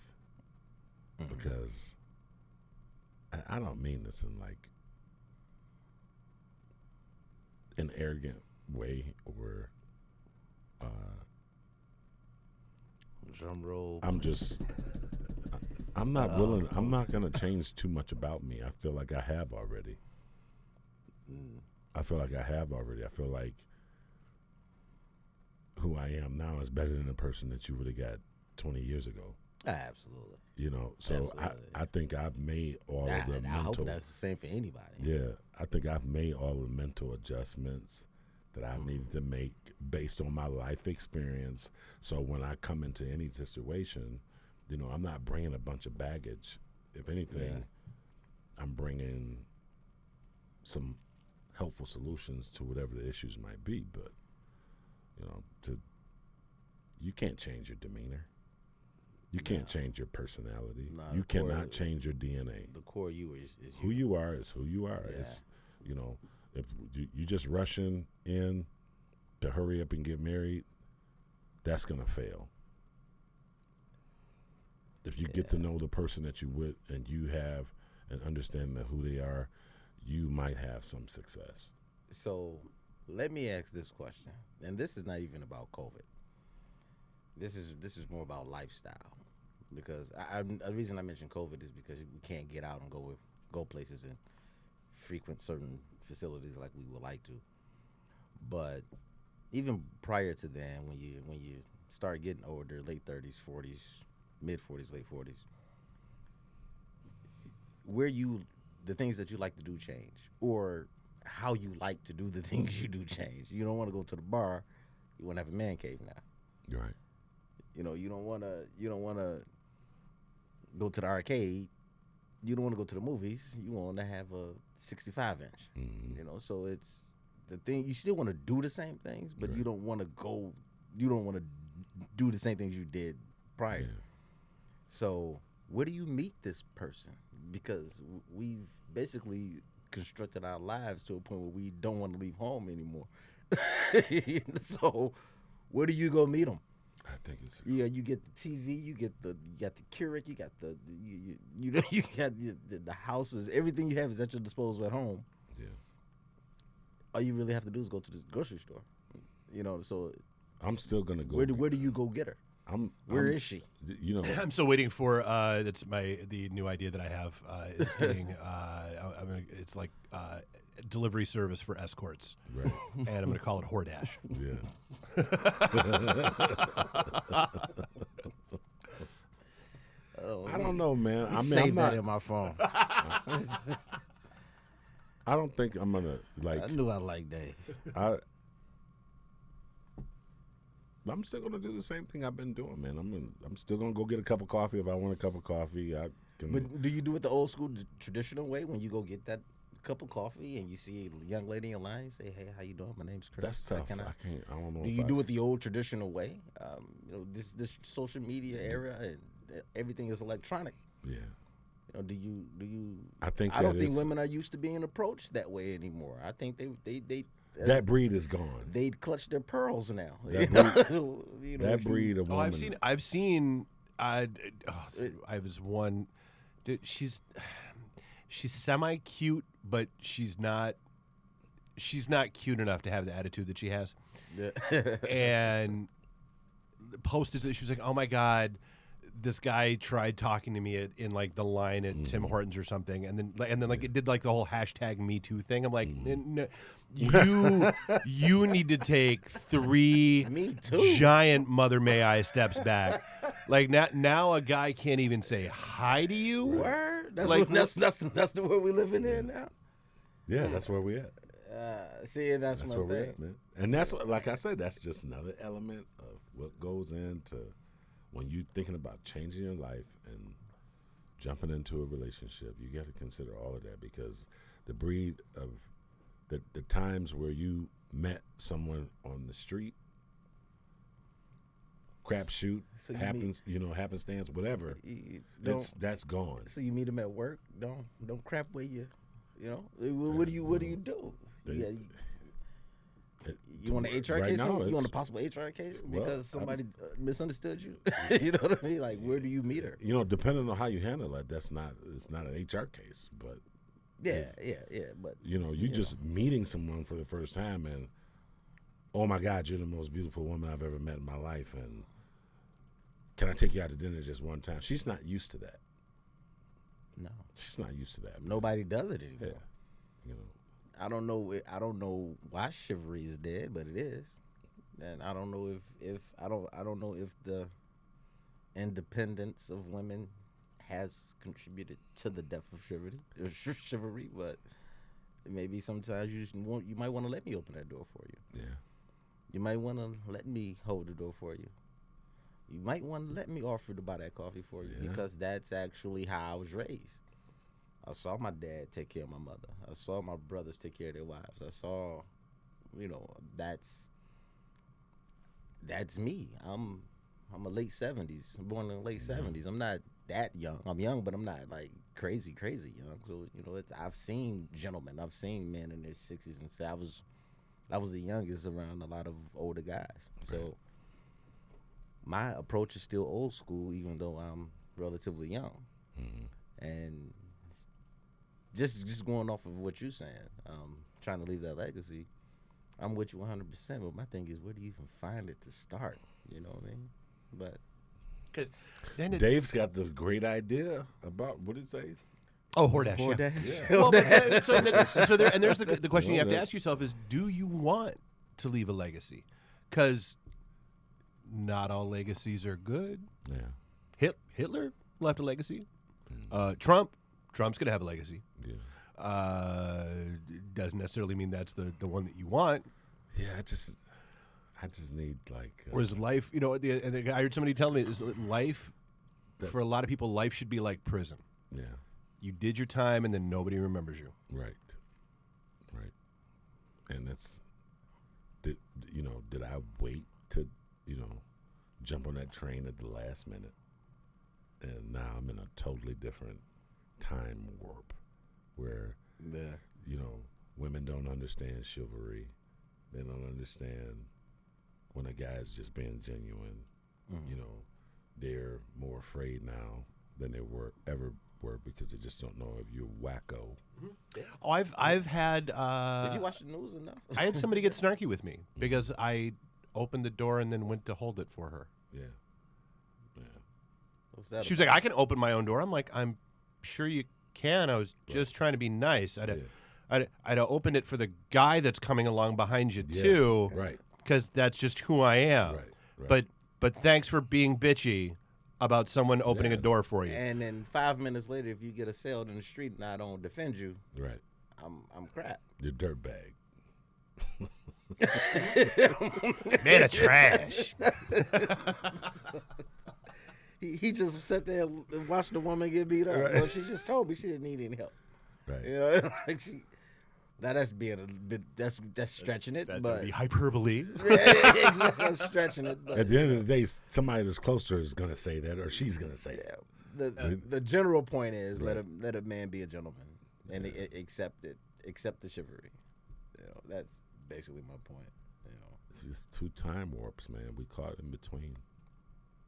Speaker 2: Mm-hmm.
Speaker 1: Because I don't mean this in like an arrogant way or
Speaker 2: Drum roll.
Speaker 1: I'm not willing. I'm not going to change too much about me. I feel like I have already. I feel like who I am now is better than the person that you would have got 20 years ago.
Speaker 2: Absolutely.
Speaker 1: So I think I've made all of the
Speaker 2: I
Speaker 1: mental.
Speaker 2: hope that's the same for anybody.
Speaker 1: Yeah, I think I've made all the mental adjustments that I needed to make based on my life experience. So when I come into any situation, I'm not bringing a bunch of baggage. If anything, I'm bringing some helpful solutions to whatever the issues might be. But you can't change your demeanor. You can't change your personality. You cannot change your DNA.
Speaker 2: The core you is
Speaker 1: who you are is who you are.
Speaker 2: Yeah.
Speaker 1: It's if you just rushing in to hurry up and get married, that's gonna fail. If you get to know the person that you with and you have an understanding of who they are, you might have some success.
Speaker 2: So let me ask this question, and this is not even about COVID. This is more about lifestyle, because the reason I mentioned COVID is because we can't get out and go places and frequent certain facilities like we would like to. But even prior to then, when you start getting older, late 30s, 40s, mid 40s, late 40s, the things that you like to do change, or how you like to do the things you do change. You don't want to go to the bar. You want to have a man cave now.
Speaker 1: You're right.
Speaker 2: You know, you don't want to go to the arcade. You don't want to go to the movies. You want to have a 65-inch.
Speaker 1: Mm-hmm.
Speaker 2: You know, so it's the thing. You still want to do the same things, but
Speaker 1: Right.
Speaker 2: you don't want to go. You don't want to do the same things you did prior.
Speaker 1: Yeah.
Speaker 2: So where do you meet this person? Because we've basically constructed our lives to a point where we don't want to leave home anymore. So where do you go meet them?
Speaker 1: I think it's
Speaker 2: Yeah, you get the TV, you got the Keurig, you got the houses, everything you have is at your disposal at home.
Speaker 1: yeah.
Speaker 2: All you really have to do is go to the grocery store. You know, so
Speaker 1: I'm still gonna go.
Speaker 2: where do you go get her? Where is she?
Speaker 1: You know,
Speaker 3: I'm still waiting for that's the new idea that I have is getting it's like delivery service for escorts,
Speaker 1: right?
Speaker 3: and I'm going to call it Hordash.
Speaker 1: Yeah. I don't know, man. I mean,
Speaker 2: Save
Speaker 1: I'm
Speaker 2: that
Speaker 1: not.
Speaker 2: in my phone.
Speaker 1: I don't think I'm gonna like.
Speaker 2: I knew I liked that.
Speaker 1: I'm still gonna do the same thing I've been doing, man. I'm still gonna go get a cup of coffee if I want a cup of coffee. I can.
Speaker 2: But do you do it the old school, traditional way when you go get that cup of coffee and you see a young lady in line, you say, "Hey, how you doing? My name's Chris."
Speaker 1: That's tough.
Speaker 2: Can
Speaker 1: I can't. I don't know.
Speaker 2: Do you do it the old traditional way? You know, this social media era and everything is electronic.
Speaker 1: Yeah.
Speaker 2: You know, do you?
Speaker 1: I think
Speaker 2: I don't
Speaker 1: that
Speaker 2: think
Speaker 1: is-
Speaker 2: women are used to being approached that way anymore. I think they
Speaker 1: That breed is gone.
Speaker 2: they clutch their pearls now.
Speaker 1: That
Speaker 2: You know,
Speaker 1: That
Speaker 2: if you-
Speaker 1: breed of
Speaker 3: Oh,
Speaker 1: woman.
Speaker 3: I've seen. I was one. Dude, she's semi cute, but she's not cute enough to have the attitude that she has. And posted that she was like, "Oh my God, this guy tried talking to me in like the line at Tim Hortons or something," and then like it did like the whole hashtag Me Too thing. I'm like, you need to take 3
Speaker 2: Me too.
Speaker 3: giant Mother May I steps back. Like now a guy can't even say hi to you.
Speaker 2: Word? That's
Speaker 3: Like,
Speaker 2: that's the world we living in now.
Speaker 1: Yeah, that's where we at.
Speaker 2: See, that's
Speaker 1: That's
Speaker 2: my
Speaker 1: where we
Speaker 2: thing.
Speaker 1: at, man. And that's what, like I said, that's just another element of what goes into when you thinking about changing your life and jumping into a relationship. You got to consider all of that because the breed of the times where you met someone on the street, crapshoot,
Speaker 2: So you
Speaker 1: happenstance, whatever.
Speaker 2: You
Speaker 1: That's gone.
Speaker 2: So you meet them at work. Don't crap where you know. What do you do? You want an HR
Speaker 1: right
Speaker 2: case?
Speaker 1: now,
Speaker 2: You want a
Speaker 1: it's-
Speaker 2: possible HR case
Speaker 1: Well,
Speaker 2: because somebody misunderstood you? You know what I mean? Like, where do you meet her?
Speaker 1: You know, depending on how you handle it, it's not an HR case, but
Speaker 2: Yeah. But
Speaker 1: you know, you just meeting someone for the first time and, oh my God, you're the most beautiful woman I've ever met in my life, and can I take you out to dinner just one time? She's not used to that.
Speaker 2: no,
Speaker 1: She's not used to that.
Speaker 2: nobody does it anymore.
Speaker 1: Yeah. You know,
Speaker 2: I don't know why chivalry is dead, but it is, and I don't know if I don't know if the independence of women has contributed to the death of chivalry, but maybe sometimes you might want to let me open that door for you.
Speaker 1: yeah.
Speaker 2: You might want to let me hold the door for you. You might want to let me offer to buy that coffee for you
Speaker 1: Yeah.
Speaker 2: because that's actually how I was raised. I saw my dad take care of my mother. I saw my brothers take care of their wives. I saw, that's me. I'm a late 70s, born in the late 70s. I'm not that young. I'm young, but I'm not like crazy young. So, I've seen gentlemen. I've seen men in their 60s and 70s. I was the youngest around a lot of older guys. So my approach is still old school, even though I'm relatively young.
Speaker 1: Mm-hmm.
Speaker 2: And just going off of what you're saying, trying to leave that legacy, I'm with you 100%. But my thing is, where do you even find it to start? You know what I mean? But
Speaker 3: 'Cause then it's,
Speaker 1: Dave's got the great idea about what did it say?
Speaker 3: oh, Hordash.
Speaker 2: Or
Speaker 3: Yeah.
Speaker 2: that-
Speaker 3: Well, but there's the question you have to ask yourself is, do you want to leave a legacy? Because not all legacies are good.
Speaker 1: Yeah.
Speaker 3: Hitler left a legacy. Trump Trump's going to have a legacy.
Speaker 1: Yeah.
Speaker 3: Doesn't necessarily mean that's the one that you want.
Speaker 1: Yeah, I just need like.
Speaker 3: Whereas life, you know, I heard somebody tell me is life. For a lot of people, life should be like prison.
Speaker 1: Yeah.
Speaker 3: You did your time, and then nobody remembers you.
Speaker 1: Right. And did I wait to, jump on that train at the last minute? And now I'm in a totally different time warp where, women don't understand chivalry. They don't understand when a guy's just being genuine.
Speaker 2: Mm-hmm.
Speaker 1: They're more afraid now than they ever were because they just don't know if you're wacko.
Speaker 3: Mm-hmm. Oh, I've had.
Speaker 2: Did you watch the news enough?
Speaker 3: I had somebody get snarky with me because I opened the door and then went to hold it for her.
Speaker 1: Yeah.
Speaker 2: What's that?
Speaker 3: She was like, "I can open my own door." I'm like, "I'm sure you can." I was just trying to be nice. I'd have opened it for the guy that's coming along behind you too,
Speaker 1: right?
Speaker 3: Because that's just who I am.
Speaker 1: Right.
Speaker 3: But thanks for being bitchy about someone opening a door for you.
Speaker 2: And then 5 minutes later, if you get assailed in the street and I don't defend you,
Speaker 1: right?
Speaker 2: I'm crap.
Speaker 1: You're dirtbag.
Speaker 3: Man of trash.
Speaker 2: He just sat there and watched the woman get beat up.
Speaker 1: Right.
Speaker 2: Well, she just told me she didn't need any help.
Speaker 1: Right.
Speaker 2: Now that's being a bit. That's stretching it,
Speaker 3: That
Speaker 2: but
Speaker 3: would be hyperbole.
Speaker 2: exactly, that's stretching it. But
Speaker 1: At the end of the day, somebody that's close to her is going to say that, or she's going to say that.
Speaker 2: the general point is let a man be a gentleman and accept the chivalry. That's basically my point.
Speaker 1: It's just 2 time warps, man. We caught in between.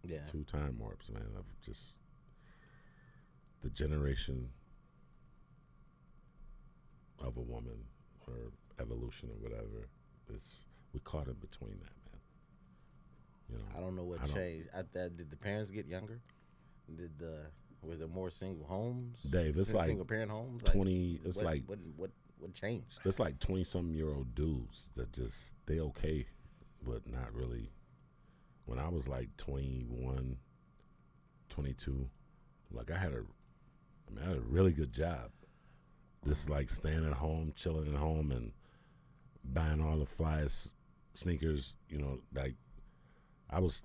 Speaker 2: Yeah.
Speaker 1: 2 time warps, man. Of just the generation of a woman or evolution or whatever. We caught in between that, man.
Speaker 2: I don't know what changed. Did the parents get younger? Were there more single homes?
Speaker 1: Dave, it's like
Speaker 2: single parent homes.
Speaker 1: 20. It's
Speaker 2: what changed?
Speaker 1: It's like 20-something-year-old dudes that just they okay, but not really. When I was like 21, 22, like I had a really good job. Just like staying at home, chilling at home, and buying all the flyest sneakers. Like I was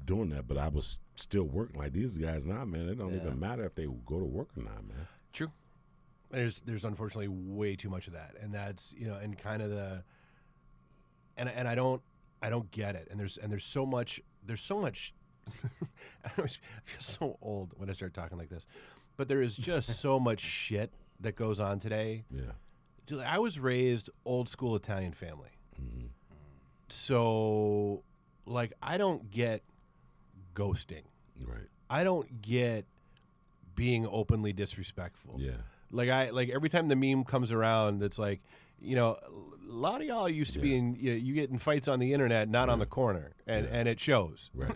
Speaker 1: doing that, but I was still working. Like these guys now, man, it don't even matter if they go to work or not, man.
Speaker 3: True. There's unfortunately way too much of that, and that's and kind of the and I don't get it, and there's so much I feel so old when I start talking like this, but there is just so much shit that goes on today.
Speaker 1: Yeah.
Speaker 3: Dude, I was raised old school Italian family,
Speaker 1: Mm-hmm.
Speaker 3: so like I don't get ghosting.
Speaker 1: Right.
Speaker 3: I don't get being openly disrespectful.
Speaker 1: Yeah.
Speaker 3: Like every time the meme comes around, it's like, a lot of y'all used to be in, you get in fights on the internet, not on the corner, and it shows.
Speaker 1: Right.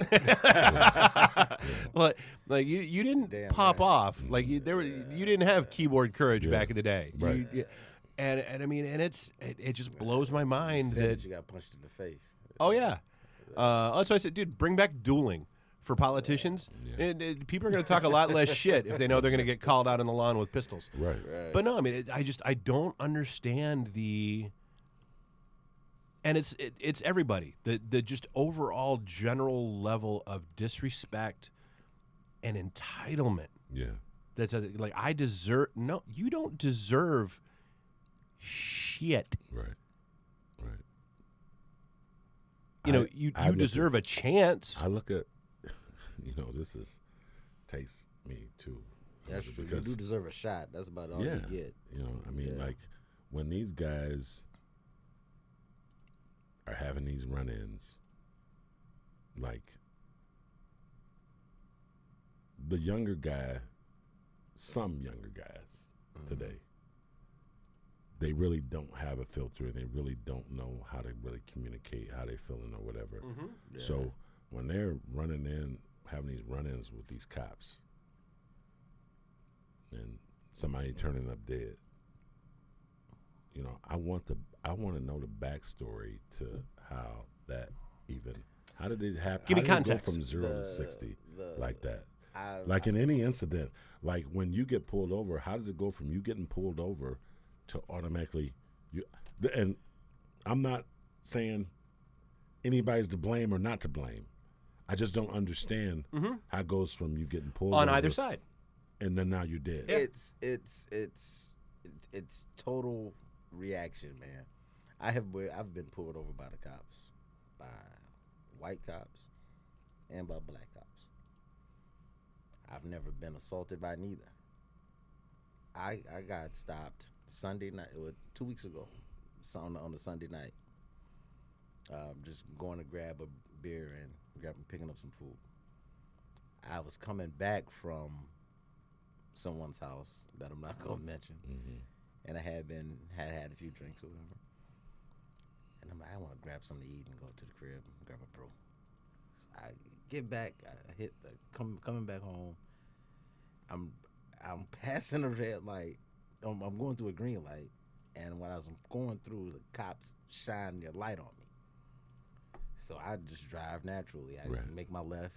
Speaker 3: Like you didn't pop off. Like you didn't have keyboard courage back in the day.
Speaker 1: Right.
Speaker 3: And I mean, and it just blows my mind
Speaker 2: Said
Speaker 3: that
Speaker 2: you got punched in the face.
Speaker 3: oh yeah. That's why I said, dude, bring back dueling. For politicians, and people are going to talk a lot less shit if they know they're going to get called out on the lawn with pistols.
Speaker 1: Right.
Speaker 3: But no, I mean, I don't understand and it's everybody, the just overall general level of disrespect and entitlement.
Speaker 1: Yeah.
Speaker 3: That's like you don't deserve shit.
Speaker 1: Right.
Speaker 3: You deserve a chance.
Speaker 1: I look at, this takes me to.
Speaker 2: That's true. You do deserve a shot. That's about all you get.
Speaker 1: Like when these guys are having these run-ins, like the younger guy, some younger guys today, they really don't have a filter and they really don't know how to really communicate how they feeling or whatever.
Speaker 3: Mm-hmm.
Speaker 2: Yeah.
Speaker 1: So when they're running in, having these run-ins with these cops and somebody turning up dead, I want to know the backstory to how that even, how did it happen?
Speaker 3: Give me
Speaker 1: how did
Speaker 3: context.
Speaker 1: It go from 0 to 60 like that? Like in any incident, like when you get pulled over, how does it go from you getting pulled over to automatically you? And I'm not saying anybody's to blame or not to blame. I just don't understand how it goes from you getting pulled
Speaker 3: on
Speaker 1: over
Speaker 3: either side,
Speaker 1: and then now you're dead.
Speaker 2: It's total reaction, man. I've been pulled over by the cops, by white cops, and by black cops. I've never been assaulted by neither. I got stopped Sunday night, 2 weeks ago, on a Sunday night. Just going to grab a beer and picking up some food. I was coming back from someone's house that I'm not gonna mention, and I had a few drinks or whatever. And I'm like, I want to grab something to eat and go to the crib and grab a brew. So I get back, I hit coming back home. I'm passing a red light. I'm going through a green light, and when I was going through, the cops shine their light on me. So I just drive naturally. I make my left,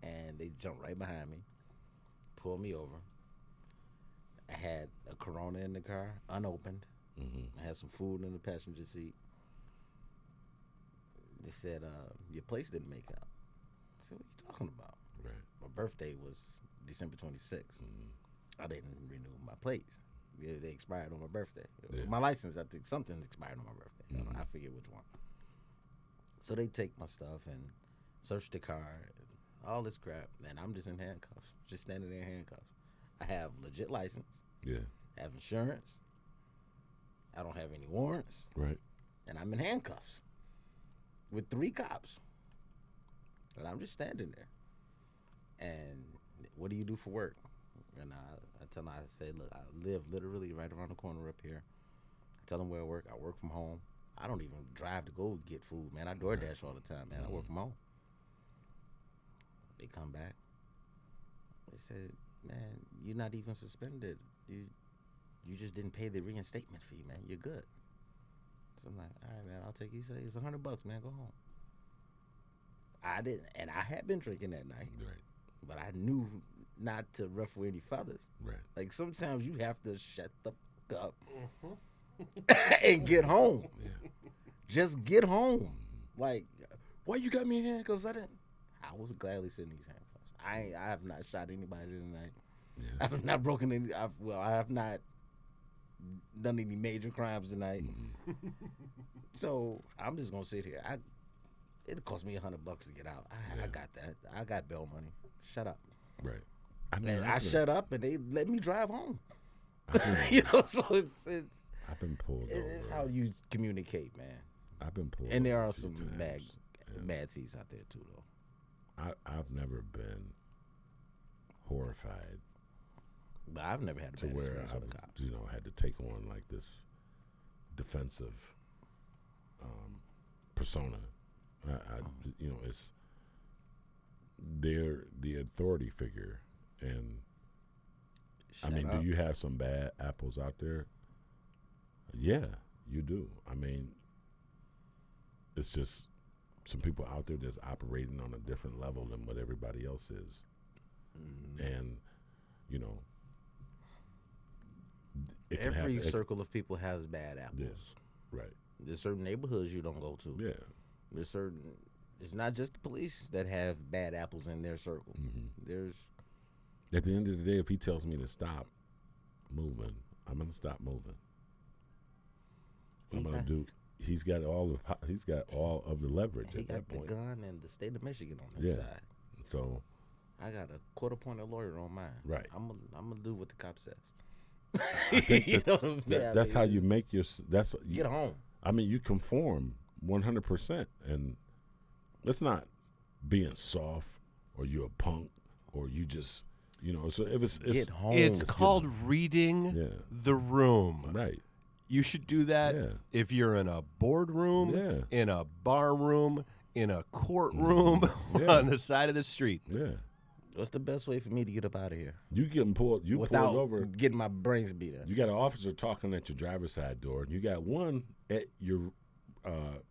Speaker 2: and they jump right behind me, pull me over. I had a Corona in the car, unopened. I had some food in the passenger seat. They said, your place didn't make out. I said, what are you talking about?
Speaker 1: Right.
Speaker 2: My birthday was December 26th. I didn't renew my plates. They expired on my birthday.
Speaker 1: Yeah.
Speaker 2: My license, I think something expired on my birthday. I forget which one. So they take my stuff and search the car, and all this crap, and I'm just in handcuffs, just standing there in handcuffs. I have legit license.
Speaker 1: Yeah.
Speaker 2: I have insurance. I don't have any warrants.
Speaker 1: Right.
Speaker 2: And I'm in handcuffs with 3 cops. And I'm just standing there. And what do you do for work? And I tell them, I say, look, I live literally right around the corner up here. I tell them where I work. I work from home. I don't even drive to go get food, man. I DoorDash all the time, man. I work from home. They come back. They said, man, you're not even suspended. You just didn't pay the reinstatement fee, man. You're good. So I'm like, all right, man, I'll take it. He said, it's $100, man. Go home. I didn't, and I had been drinking that night.
Speaker 1: Right.
Speaker 2: But I knew not to ruffle any feathers.
Speaker 1: Right.
Speaker 2: Like sometimes you have to shut the fuck up and get home.
Speaker 1: Yeah.
Speaker 2: Just get home. Like, why you got me in handcuffs? I would gladly sit in these handcuffs. I have not shot anybody tonight.
Speaker 1: Yeah.
Speaker 2: I have not broken any. I have not done any major crimes tonight. So I'm just gonna sit here. It cost me $100 to get out. I got that. I got bail money. Shut up.
Speaker 1: Right. I mean,
Speaker 2: I shut up and they let me drive home. You know, so it's
Speaker 1: I've been pulled over.
Speaker 2: It's how you communicate, man.
Speaker 1: I've been pulled
Speaker 2: And there
Speaker 1: over
Speaker 2: are
Speaker 1: a few
Speaker 2: some
Speaker 1: times,
Speaker 2: mad seats out there too, though.
Speaker 1: I've never been horrified
Speaker 2: But I've never had a
Speaker 1: to
Speaker 2: bad
Speaker 1: where
Speaker 2: experience
Speaker 1: I,
Speaker 2: with a cop.
Speaker 1: had to take on like this defensive persona. It's they're the authority figure, and
Speaker 2: Shut
Speaker 1: I mean,
Speaker 2: up.
Speaker 1: do you have some bad apples out there? Yeah, you do. I mean, it's just some people out there that's operating on a different level than what everybody else is. And, it can
Speaker 2: Every
Speaker 1: happen.
Speaker 2: circle of people has bad apples.
Speaker 1: Right.
Speaker 2: There's certain neighborhoods you don't go to.
Speaker 1: Yeah.
Speaker 2: There's certain. It's not just the police that have bad apples in their circle. There's.
Speaker 1: At the end of the day, if he tells me to stop moving, I'm gonna stop moving. I'm gonna do. He's got all of the leverage
Speaker 2: He
Speaker 1: at
Speaker 2: got
Speaker 1: that
Speaker 2: the
Speaker 1: point.
Speaker 2: gun and the state of Michigan on his
Speaker 1: Yeah.
Speaker 2: side.
Speaker 1: So
Speaker 2: I got a court-appointed lawyer on mine.
Speaker 1: Right.
Speaker 2: I'm gonna do what the cop says.
Speaker 1: I think
Speaker 2: You know what I'm saying?
Speaker 1: that's how you
Speaker 2: it's-
Speaker 1: make your. That's
Speaker 2: Get home.
Speaker 1: I mean, you conform 100%, and it's not being soft or you a punk or you just So if it's
Speaker 2: Get home.
Speaker 3: It's called reading
Speaker 1: Yeah.
Speaker 3: the room.
Speaker 1: right.
Speaker 3: You should do that
Speaker 1: Yeah.
Speaker 3: if you're in a boardroom,
Speaker 1: Yeah.
Speaker 3: in a bar room, in a courtroom,
Speaker 1: Yeah.
Speaker 3: on the side of the street.
Speaker 1: Yeah.
Speaker 2: What's the best way for me to get up out of here
Speaker 1: You getting pulled. You
Speaker 2: without
Speaker 1: pulled over.
Speaker 2: getting my brains beat up?
Speaker 1: You got an officer talking at your driver's side door, and you got one at your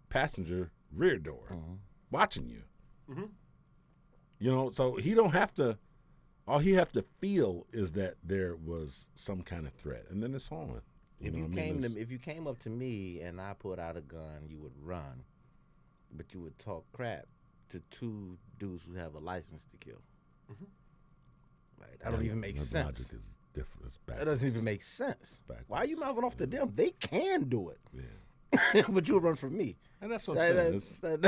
Speaker 1: passenger rear door, watching you. So he don't have to All he have to feel is that there was some kind of threat, and then it's on.
Speaker 2: If you came up to me and I put out a gun, you would run, but you would talk crap to two dudes who have a license to kill. Mm-hmm. Like, that don't even make sense.
Speaker 1: Logic is different. It's
Speaker 2: that doesn't even make sense.
Speaker 1: Backwards.
Speaker 2: Why are you mouthing off to them? They can do it.
Speaker 1: Yeah.
Speaker 2: But you'll run from me.
Speaker 1: And that's what I'm saying.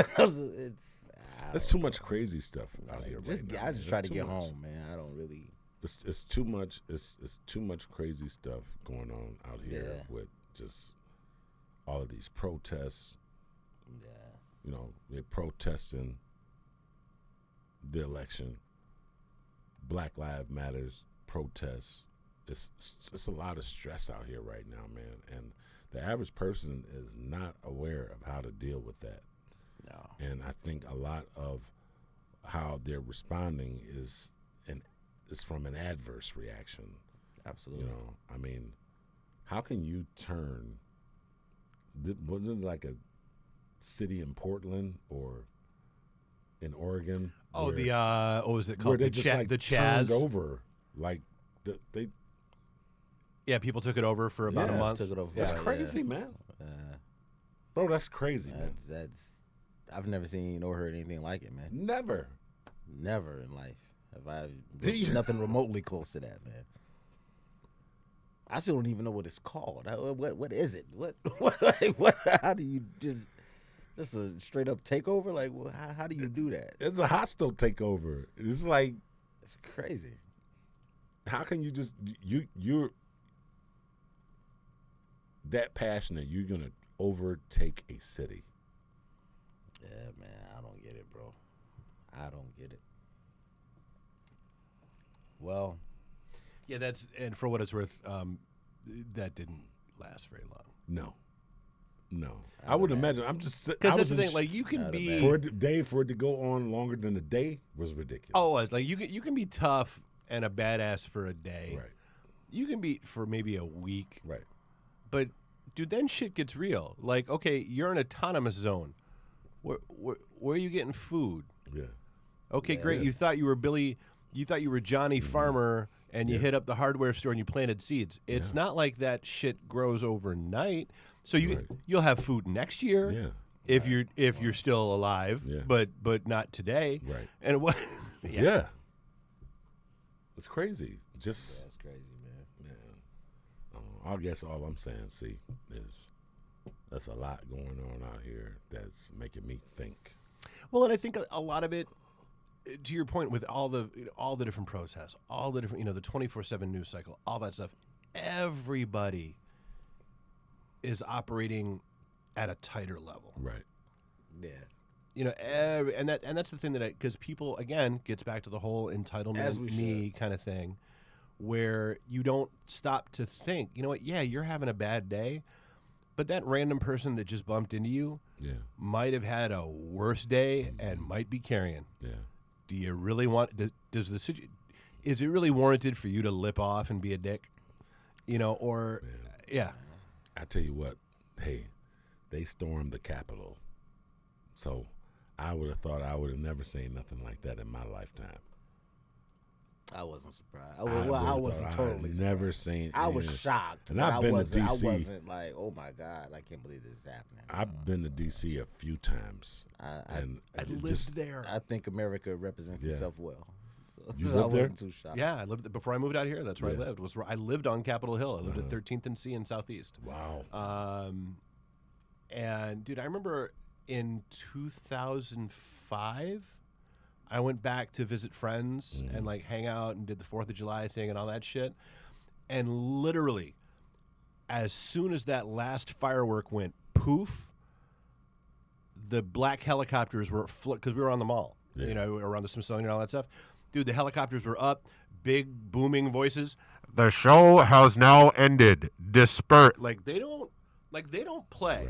Speaker 1: There's too much crazy stuff out here right now.
Speaker 2: I just try to get home, man. I don't really.
Speaker 1: It's too much. It's too much crazy stuff going on out here with just all of these protests.
Speaker 2: Yeah.
Speaker 1: You know, they're protesting the election. Black Lives Matters protests. It's a lot of stress out here right now, man. And the average person is not aware of how to deal with that.
Speaker 2: No.
Speaker 1: And I think a lot of how they're responding is from an adverse reaction.
Speaker 2: Absolutely.
Speaker 1: You know, I mean, how can you turn? Wasn't it like a city in Portland or in Oregon?
Speaker 3: Oh,
Speaker 1: where,
Speaker 3: what was it called?
Speaker 1: Where they just like
Speaker 3: the Chaz
Speaker 1: turned over, like they.
Speaker 3: Yeah, people took it over for about a month.
Speaker 2: Took it over.
Speaker 1: That's crazy, man. Bro, that's crazy, man.
Speaker 2: That's I've never seen or heard anything like it, man.
Speaker 1: Never
Speaker 2: in life have I nothing remotely close to that, man. I still don't even know what it's called. What is it? What? How do you just a straight up takeover? Like, how do you do that?
Speaker 1: It's a hostile takeover. It's like
Speaker 2: it's crazy.
Speaker 1: How can you just you're that passionate? You're gonna overtake a city.
Speaker 2: Yeah, man, I don't get it, bro. I don't get it. Well,
Speaker 3: yeah, and for what it's worth, that didn't last very long. No. I would imagine. I'm just
Speaker 1: because
Speaker 3: that's the thing. Like you can be
Speaker 1: for it to go on longer than a day was ridiculous.
Speaker 3: Oh, like you can be tough and a badass for a day.
Speaker 1: Right.
Speaker 3: You can be for maybe a week.
Speaker 1: Right.
Speaker 3: But dude, then shit gets real. Like, okay, you're in an autonomous zone. Where are you getting food?
Speaker 1: Yeah.
Speaker 3: Okay, great. You thought you were Billy. You thought you were Johnny Farmer, and you hit up the hardware store and you planted seeds. It's not like that shit grows overnight. So you'll have food next year.
Speaker 1: Yeah.
Speaker 3: If you're still alive, but not today.
Speaker 1: Right.
Speaker 3: And what?
Speaker 1: Yeah. It's crazy. Just
Speaker 2: that's crazy, man.
Speaker 1: I guess all I'm saying, is there's a lot going on out here that's making me think.
Speaker 3: Well, and I think a lot of it, to your point, with all the different protests, all the different, the 24/7 news cycle, all that stuff, everybody is operating at a tighter level.
Speaker 1: Right.
Speaker 2: Yeah.
Speaker 3: And that's the thing because people, again, gets back to the whole entitlement kind of thing, where you don't stop to think, you know what? Yeah, you're having a bad day, but that random person that just bumped into you might have had a worse day and might be carrying.
Speaker 1: Yeah.
Speaker 3: Do you really want? Is it really warranted for you to lip off and be a dick? Or
Speaker 1: I tell you what, hey, they stormed the Capitol, so I would have thought I would have never seen nothing like that in my lifetime.
Speaker 2: I wasn't surprised. I wasn't totally surprised.
Speaker 1: Never seen.
Speaker 2: I was shocked.
Speaker 1: And I've been to D.C.
Speaker 2: I wasn't like, oh my God, I can't believe this is happening.
Speaker 1: I've been to D.C. a few times.
Speaker 3: I lived there.
Speaker 2: I think America represents itself well.
Speaker 1: You
Speaker 2: I
Speaker 1: lived there?
Speaker 2: wasn't too shocked.
Speaker 3: Yeah, I lived there before I moved out here. That's where I lived. I lived on Capitol Hill. I lived at 13th and C in Southeast.
Speaker 1: Wow.
Speaker 3: And dude, I remember in 2005, I went back to visit friends and like hang out and did the 4th of July thing and all that shit. And literally, as soon as that last firework went poof, the black helicopters were because we were on the mall, around the Smithsonian and all that stuff. Dude, the helicopters were up, big booming voices. The show has now ended. Disperse. Like they don't play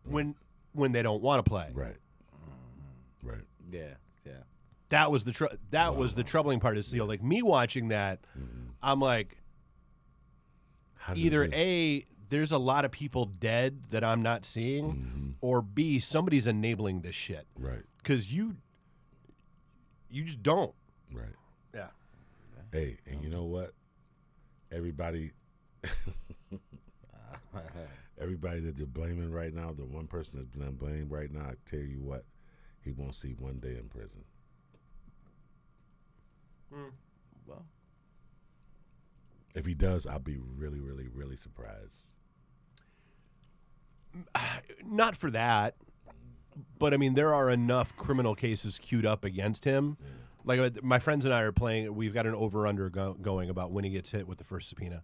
Speaker 3: when they don't want to play.
Speaker 1: Right. Right.
Speaker 2: Yeah.
Speaker 3: That was the was the troubling part. Is like me watching that, I'm like, either A, there's a lot of people dead that I'm not seeing, or B, somebody's enabling this shit.
Speaker 1: Right.
Speaker 3: Because you just don't.
Speaker 1: Right.
Speaker 3: Yeah.
Speaker 1: Hey, and you know what? Everybody that they're blaming right now, the one person that's been blamed right now, I tell you what, he won't see one day in prison.
Speaker 2: Well,
Speaker 1: if he does, I'll be really, really, really surprised.
Speaker 3: Not for that, but I mean, there are enough criminal cases queued up against him. Yeah. Like my friends and I are playing. We've got an over/under going about when he gets hit with the first subpoena,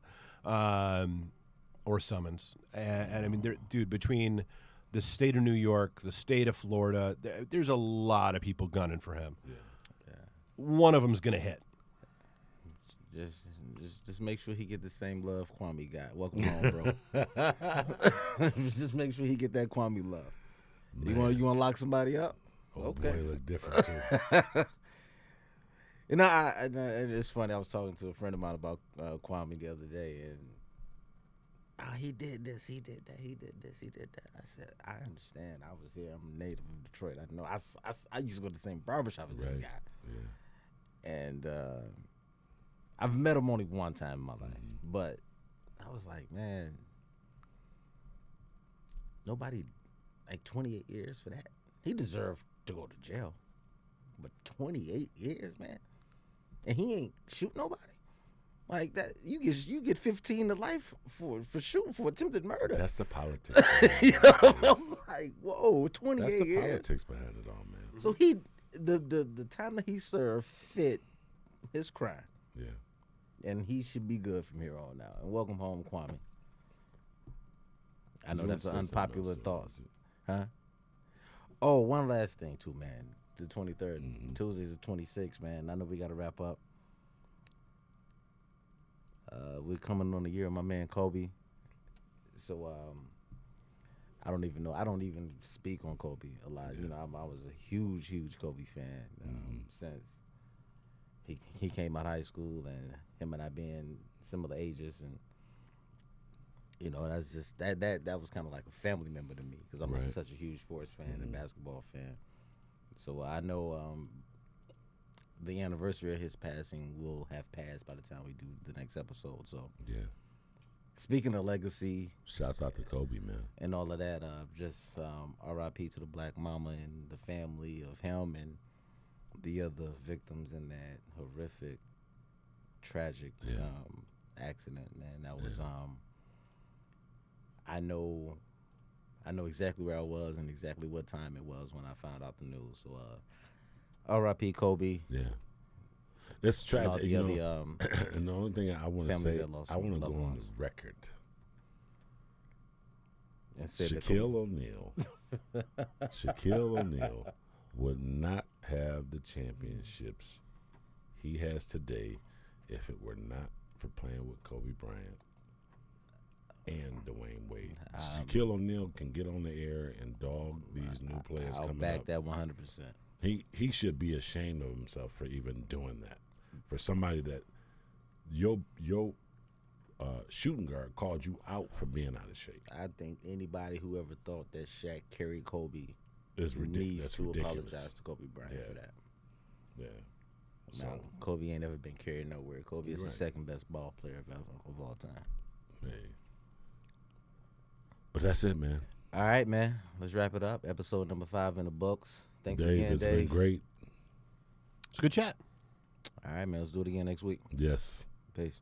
Speaker 3: or summons. And I mean, dude, between the state of New York, the state of Florida, there's a lot of people gunning for him. Yeah. One of them's gonna hit.
Speaker 2: Just make sure he get the same love Kwame got. Welcome home, bro. Just make sure he get that Kwame love. Man. You want to lock somebody up?
Speaker 1: Oh, okay. Boy, look different too.
Speaker 2: You know, it's funny. I was talking to a friend of mine about Kwame the other day, and he did this, he did that, he did this, he did that. I said, I understand. I was here. I'm a native of Detroit. I know. I used to go to the same barbershop as this guy. Yeah. And I've met him only one time in my life, but I was like, man, nobody, like 28 years for that. He deserved to go to jail, but 28 years, man, and he ain't shoot nobody like that. You get 15 to life for shooting for attempted murder.
Speaker 1: That's the politics.
Speaker 2: You know, I'm like, whoa, 28 years.
Speaker 1: That's the politics behind it all, man.
Speaker 2: So the time that he served fit his crime.
Speaker 1: Yeah.
Speaker 2: And he should be good from here on out. And welcome home, Kwame. I know that's an unpopular thought. Huh? Oh, one last thing, too, man. The 23rd. Mm-hmm. Tuesday's the 26th, man. I know we got to wrap up. We're coming on the year of my man, Kobe. So, I don't even know. I don't even speak on Kobe a lot. Yeah. You know, I was a huge, huge Kobe fan since he came out of high school, and him and I being similar ages, and you know, that's just that was kind of like a family member to me because I'm such a huge sports fan and basketball fan. So I know the anniversary of his passing will have passed by the time we do the next episode. So
Speaker 1: yeah.
Speaker 2: Speaking of legacy,
Speaker 1: shouts out to Kobe, man,
Speaker 2: and all of that. Just R.I.P. to the Black Mama and the family of him and the other victims in that horrific, tragic accident, man. That was I know exactly where I was and exactly what time it was when I found out the news. So R.I.P. Kobe.
Speaker 1: Yeah. It's tragic. And the only thing I want to say, I want to go on the record. And say Shaquille O'Neal would not have the championships he has today if it were not for playing with Kobe Bryant and Dwayne Wade. Shaquille O'Neal can get on the air and dog these new players coming up.
Speaker 2: I'll back that 100%.
Speaker 1: He should be ashamed of himself for even doing that. For somebody that your shooting guard called you out for being out of shape.
Speaker 2: I think anybody who ever thought that Shaq carried Kobe
Speaker 1: needs
Speaker 2: to apologize to Kobe Bryant for that.
Speaker 1: Yeah.
Speaker 2: So Kobe ain't ever been carried nowhere. Kobe is the second best ball player of all time.
Speaker 1: Hey. But that's it, man.
Speaker 2: All right, man. Let's wrap it up. Episode number 5 in the books. Thanks
Speaker 1: Dave,
Speaker 2: again,
Speaker 1: it's
Speaker 2: Dave.
Speaker 1: It's been great.
Speaker 3: It's a good chat.
Speaker 2: All right, man. Let's do it again next week.
Speaker 1: Yes.
Speaker 2: Peace.